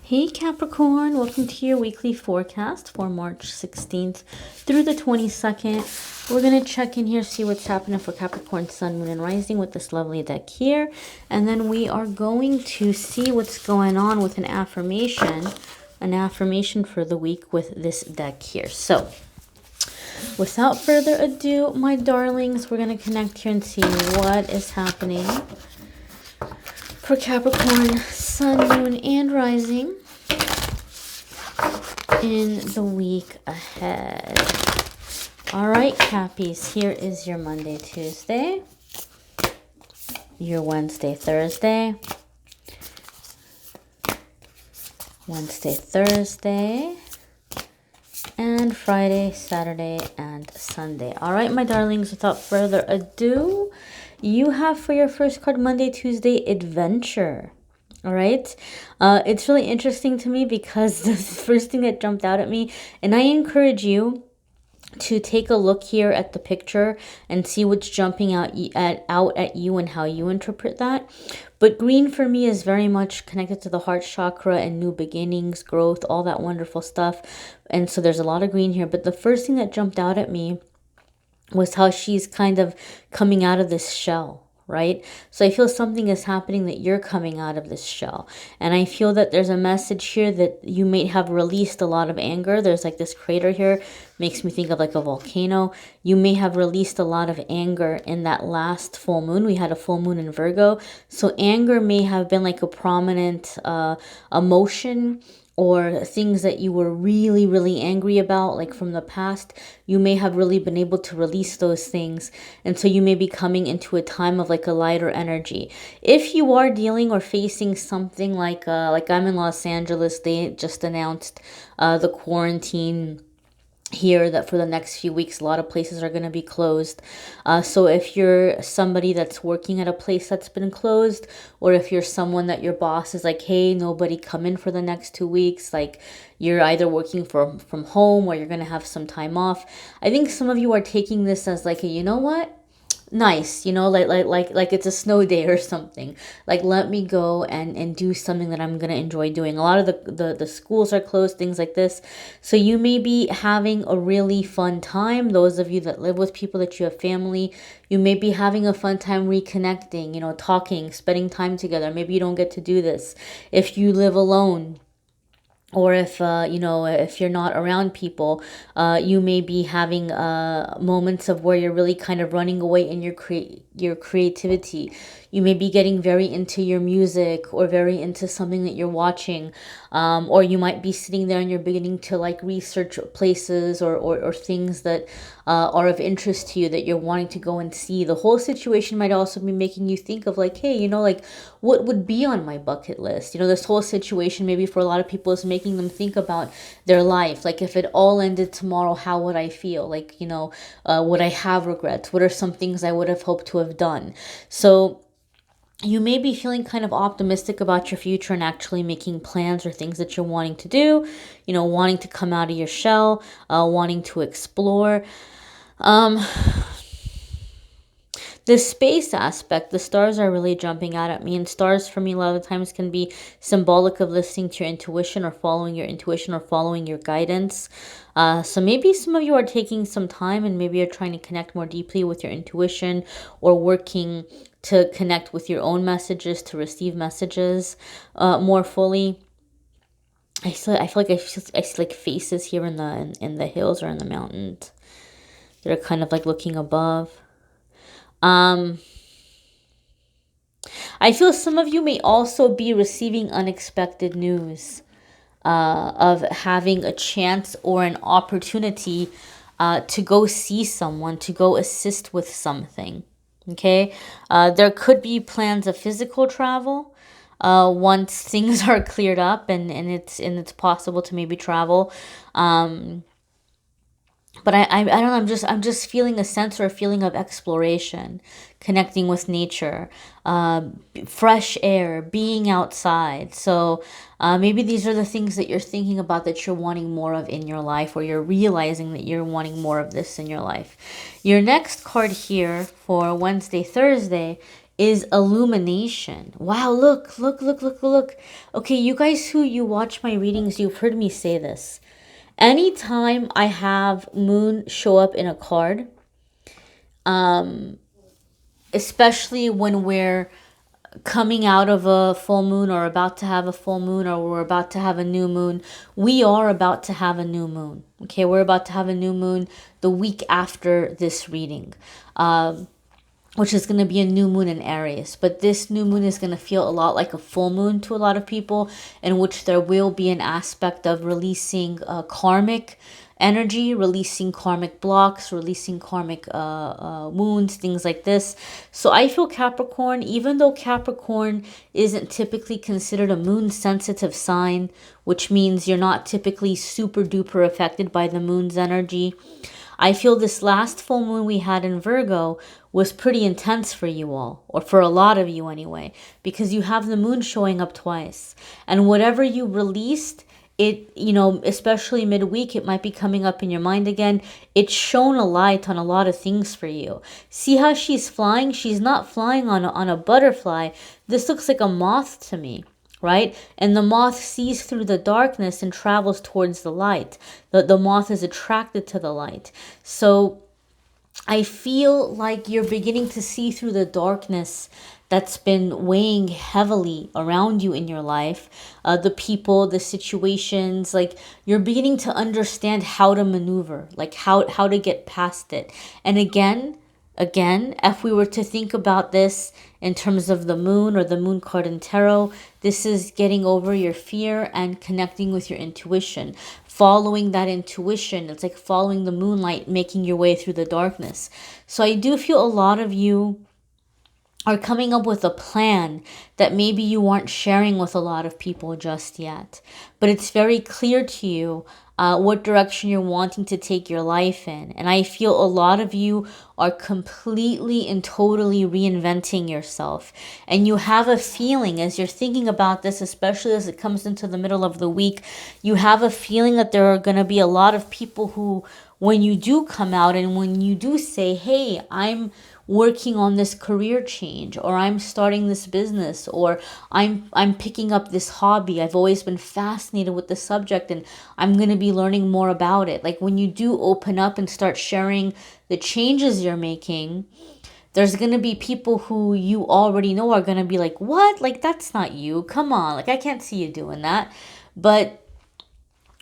Hey Capricorn, welcome to your weekly forecast for March 16th through the 22nd. We're going to check in here, see what's happening for Capricorn, Sun, Moon, and Rising with this lovely deck here. And then we are going to see what's going on with an affirmation for the week with this deck here. So without further ado, my darlings, we're going to connect here and see what is happening for Capricorn, Sun, Moon, and Rising in the week ahead. All right, Cappies, here is your Monday, Tuesday, your Wednesday, Thursday, and Friday, Saturday, and Sunday. All right, my darlings, without further ado, you have for your first card Monday, Tuesday, Adventure. All right. It's really interesting to me because the first thing that jumped out at me, and I encourage you to take a look here at the picture and see what's jumping out at you and how you interpret that. But green for me is very much connected to the heart chakra and new beginnings, growth, all that wonderful stuff. And so there's a lot of green here. But the first thing that jumped out at me was how she's kind of coming out of this shell. Right? So I feel something is happening that you're coming out of this shell. And I feel that there's a message here that you may have released a lot of anger. There's like this crater here, makes me think of like a volcano. You may have released a lot of anger in that last full moon. We had a full moon in Virgo. So anger may have been like a prominent emotion, or things that you were really, really angry about, like from the past. You may have really been able to release those things. And so you may be coming into a time of like a lighter energy. If you are dealing or facing something like I'm in Los Angeles, they just announced the quarantine here, that for the next few weeks a lot of places are going to be closed. So if you're somebody that's working at a place that's been closed, or if you're someone that your boss is like, hey, nobody come in for the next 2 weeks, like you're either working from home or you're going to have some time off, I think some of you are taking this as like a, you know what, nice, you know, like it's a snow day or something. Like, let me go and do something that I'm gonna enjoy doing. A lot of the schools are closed, things like this. So you may be having a really fun time. Those of you that live with people, that you have family, you may be having a fun time reconnecting, you know, talking, spending time together. Maybe you don't get to do this if you live alone. Or if, if you're not around people, you may be having moments of where you're really kind of running away in your creativity. You may be getting very into your music or very into something that you're watching. Or you might be sitting there and you're beginning to like research places or things that are of interest to you that you're wanting to go and see. The whole situation might also be making you think of like, hey, like what would be on my bucket list? This whole situation maybe for a lot of people is making them think about their life. Like, if it all ended tomorrow, how would I feel? Like, would I have regrets? What are some things I would have hoped to have done? So you may be feeling kind of optimistic about your future and actually making plans or things that you're wanting to do, wanting to come out of your shell, wanting to explore. The space aspect, the stars are really jumping out at me. And stars for me a lot of the times can be symbolic of listening to your intuition or following your intuition or following your guidance. So maybe some of you are taking some time and maybe you're trying to connect more deeply with your intuition, or working to connect with your own messages, to receive messages more fully. I feel like I see like faces here in the hills or in the mountains that are kind of like looking above. I feel some of you may also be receiving unexpected news of having a chance or an opportunity to go see someone, to go assist with something. Okay, there could be plans of physical travel once things are cleared up and it's possible to maybe travel. But I don't know, I'm just feeling a sense or a feeling of exploration, connecting with nature, fresh air, being outside. So maybe these are the things that you're thinking about, that you're wanting more of in your life, or you're realizing that you're wanting more of this in your life. Your next card here for Wednesday, Thursday is illumination. Wow, look, look, look, look, look. Okay, you guys who you watch my readings, you've heard me say this. Anytime I have moon show up in a card, especially when we're coming out of a full moon or about to have a full moon or we're about to have a new moon, we are about to have a new moon. Okay, we're about to have a new moon the week after this reading, which is going to be a new moon in Aries. But this new moon is going to feel a lot like a full moon to a lot of people, in which there will be an aspect of releasing karmic energy, releasing karmic blocks, releasing karmic wounds, things like this. So I feel Capricorn, even though Capricorn isn't typically considered a moon sensitive sign, which means you're not typically super duper affected by the moon's energy, I feel this last full moon we had in Virgo was pretty intense for you all, or for a lot of you anyway, because you have the moon showing up twice. And whatever you released, it, you know, especially midweek, it might be coming up in your mind again. It's shown a light on a lot of things for you. See how she's flying? She's not flying on a butterfly. This looks like a moth to me, right? And the moth sees through the darkness and travels towards the light. The moth is attracted to the light. So I feel like you're beginning to see through the darkness that's been weighing heavily around you in your life, the people, the situations. Like, you're beginning to understand how to maneuver, like how to get past it. And again, if we were to think about this in terms of the moon or the moon card in tarot, this is getting over your fear and connecting with your intuition. Following that intuition, it's like following the moonlight, making your way through the darkness. So I do feel a lot of you are coming up with a plan that maybe you aren't sharing with a lot of people just yet. But it's very clear to you what direction you're wanting to take your life in. And I feel a lot of you are completely and totally reinventing yourself. And you have a feeling, as you're thinking about this, especially as it comes into the middle of the week, you have a feeling that there are going to be a lot of people who, when you do come out and when you do say, hey, I'm working on this career change, or I'm starting this business, or I'm picking up this hobby. I've always been fascinated with the subject and I'm going to be learning more about it. Like, when you do open up and start sharing the changes you're making, there's going to be people who you already know are going to be like, what? Like, that's not you. Come on. Like, I can't see you doing that. But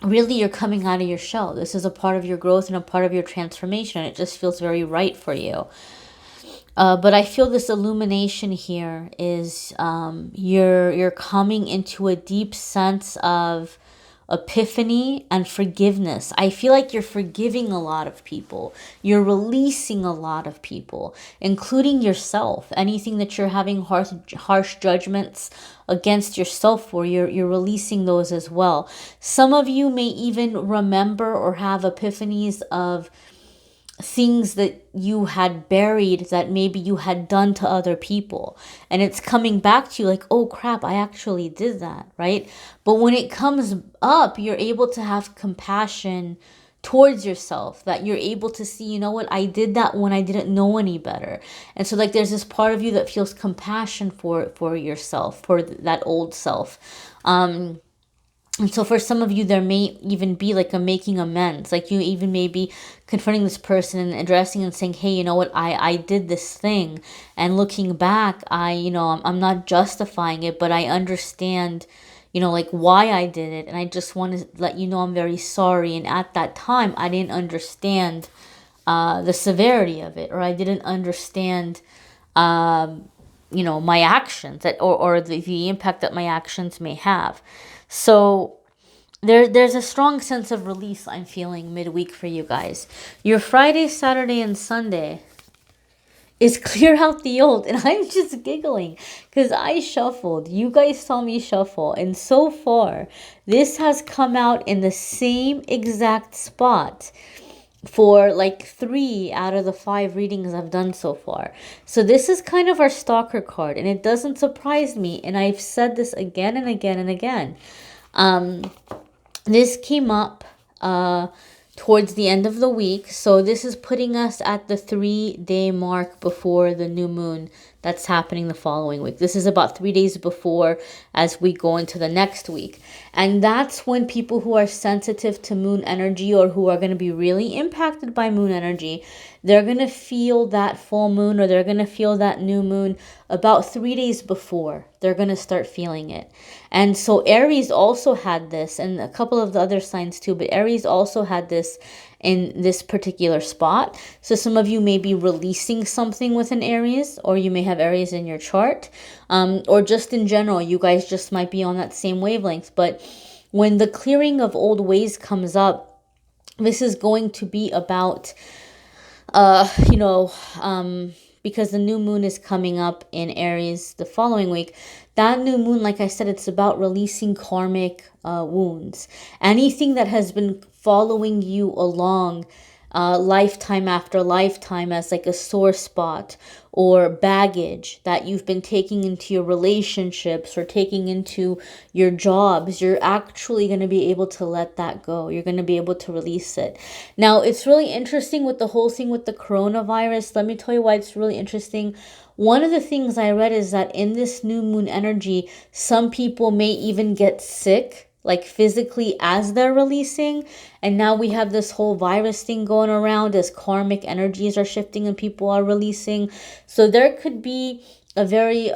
really, you're coming out of your shell. This is a part of your growth and a part of your transformation. It just feels very right for you. But I feel this illumination here is you're coming into a deep sense of epiphany and forgiveness. I feel like you're forgiving a lot of people. You're releasing a lot of people, including yourself. Anything that you're having harsh judgments against yourself for, you're releasing those as well. Some of you may even remember or have epiphanies of things that you had buried that maybe you had done to other people, and it's coming back to you like, oh crap, I actually did that, right? But when it comes up, you're able to have compassion towards yourself, that you're able to see, you know what, I did that when I didn't know any better. And so, like, there's this part of you that feels compassion for yourself, for that old self. And so for some of you, there may even be like a making amends. Like, you even may be confronting this person and addressing and saying, hey, you know what, I did this thing. And looking back, I'm not justifying it, but I understand, like, why I did it. And I just want to let you know I'm very sorry. And at that time, I didn't understand the severity of it, or I didn't understand, my actions or the impact that my actions may have. So there's a strong sense of release I'm feeling midweek for you guys. Your Friday, Saturday, and Sunday is clear out the old. And I'm just giggling because I shuffled. You guys saw me shuffle. And so far, this has come out in the same exact spot for like 3 out of the 5 readings I've done so far. So this is kind of our stalker card, and it doesn't surprise me. And I've said this again and again and again. This came up towards the end of the week. So this is putting us at the 3-day mark before the new moon that's happening the following week. This is about 3 days before as we go into the next week. And that's when people who are sensitive to moon energy or who are going to be really impacted by moon energy, they're going to feel that full moon or they're going to feel that new moon about 3 days before. They're going to start feeling it. And so Aries also had this, and a couple of the other signs too, but Aries also had this in this particular spot. So some of you may be releasing something with an Aries, or you may have Aries in your chart, or just in general, you guys just might be on that same wavelength. But when the clearing of old ways comes up, this is going to be about, because the new moon is coming up in Aries the following week. That new moon, like I said, it's about releasing karmic wounds. Anything that has been following you along lifetime after lifetime as like a sore spot or baggage that you've been taking into your relationships or taking into your jobs, you're actually going to be able to let that go. You're going to be able to release it. Now, it's really interesting with the whole thing with the coronavirus. Let me tell you why it's really interesting. One of the things I read is that in this new moon energy, some people may even get sick, like physically, as they're releasing. And now we have this whole virus thing going around as karmic energies are shifting and people are releasing. So there could be a very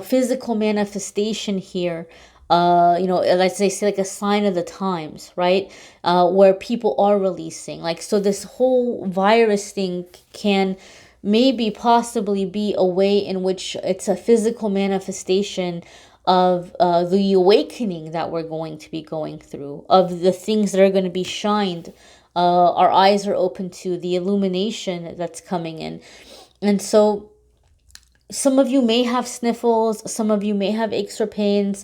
physical manifestation here, as they say, like a sign of the times, right? Where people are releasing. Like, so this whole virus thing can maybe possibly be a way in which it's a physical manifestation of the awakening that we're going to be going through, of the things that are going to be shined. Our eyes are open to the illumination that's coming in. And so some of you may have sniffles, some of you may have aches or pains.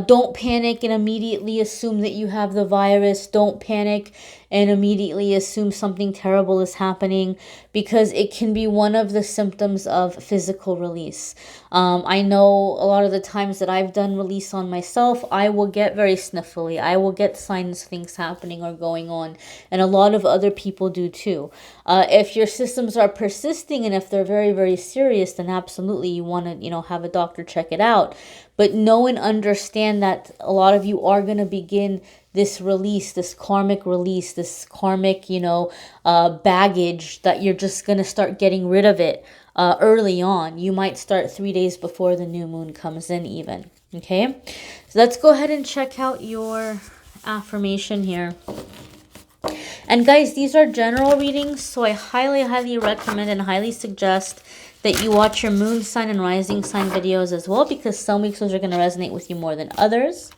Don't panic and immediately assume that you have the virus. Don't panic and immediately assume something terrible is happening, because it can be one of the symptoms of physical release. I know a lot of the times that I've done release on myself, I will get very sniffly. I will get signs things happening or going on. And a lot of other people do too. If your symptoms are persisting and if they're very, very serious, then absolutely you want to, have a doctor check it out. But know and understand that a lot of you are going to begin this release, this karmic release, this karmic, baggage, that you're just going to start getting rid of it early on. You might start 3 days before the new moon comes in even. Okay, so let's go ahead and check out your affirmation here. And guys, these are general readings, so I highly, highly recommend and highly suggest that you watch your moon sign and rising sign videos as well, because some weeks those are going to resonate with you more than others.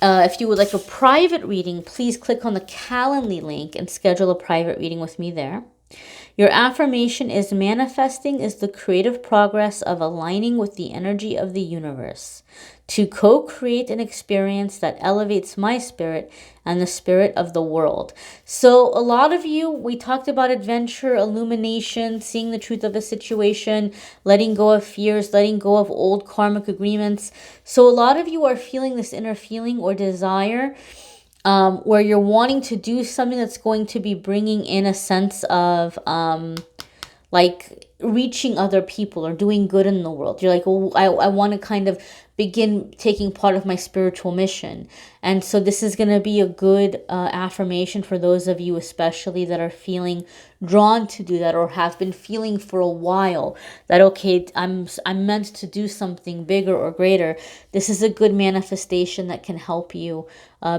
If you would like a private reading, please click on the Calendly link and schedule a private reading with me there. Your affirmation is: manifesting is the creative progress of aligning with the energy of the universe to co-create an experience that elevates my spirit and the spirit of the world. So a lot of you, we talked about adventure, illumination, seeing the truth of a situation, letting go of fears, letting go of old karmic agreements. So a lot of you are feeling this inner feeling or desire where you're wanting to do something that's going to be bringing in a sense of like reaching other people or doing good in the world. You're like, well, I want to kind of begin taking part of my spiritual mission. And so this is going to be a good affirmation for those of you especially that are feeling drawn to do that, or have been feeling for a while that, okay, I'm meant to do something bigger or greater. This is a good manifestation that can help you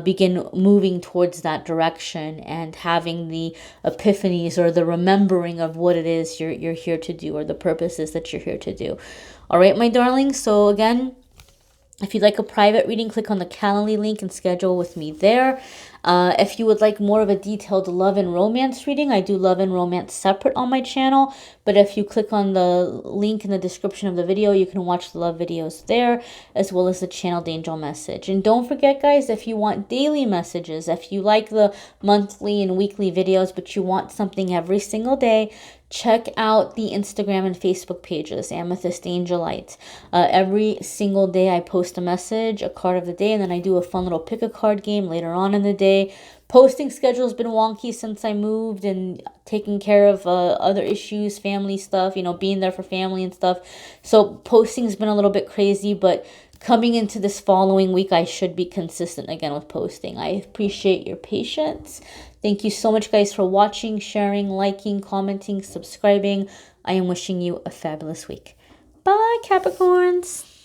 begin moving towards that direction and having the epiphanies or the remembering of what it is you're here to do, or the purposes that you're here to do. All right, my darlings. So again, if you'd like a private reading, click on the Calendly link and schedule with me there. If you would like more of a detailed love and romance reading, I do love and romance separate on my channel. But if you click on the link in the description of the video, you can watch the love videos there, as well as the channeled angel message. And don't forget, guys, if you want daily messages, if you like the monthly and weekly videos, but you want something every single day, Check out the Instagram and Facebook pages, Amethyst Angellight. Every single day I post a message, a card of the day, and then I do a fun little pick a card game later on in the day. Posting schedule has been wonky since I moved and taking care of other issues, family stuff, you know, being there for family and stuff. So posting's been a little bit crazy, but coming into this following week, I should be consistent again with posting. I appreciate your patience. Thank you so much, guys, for watching, sharing, liking, commenting, subscribing. I am wishing you a fabulous week. Bye, Capricorns.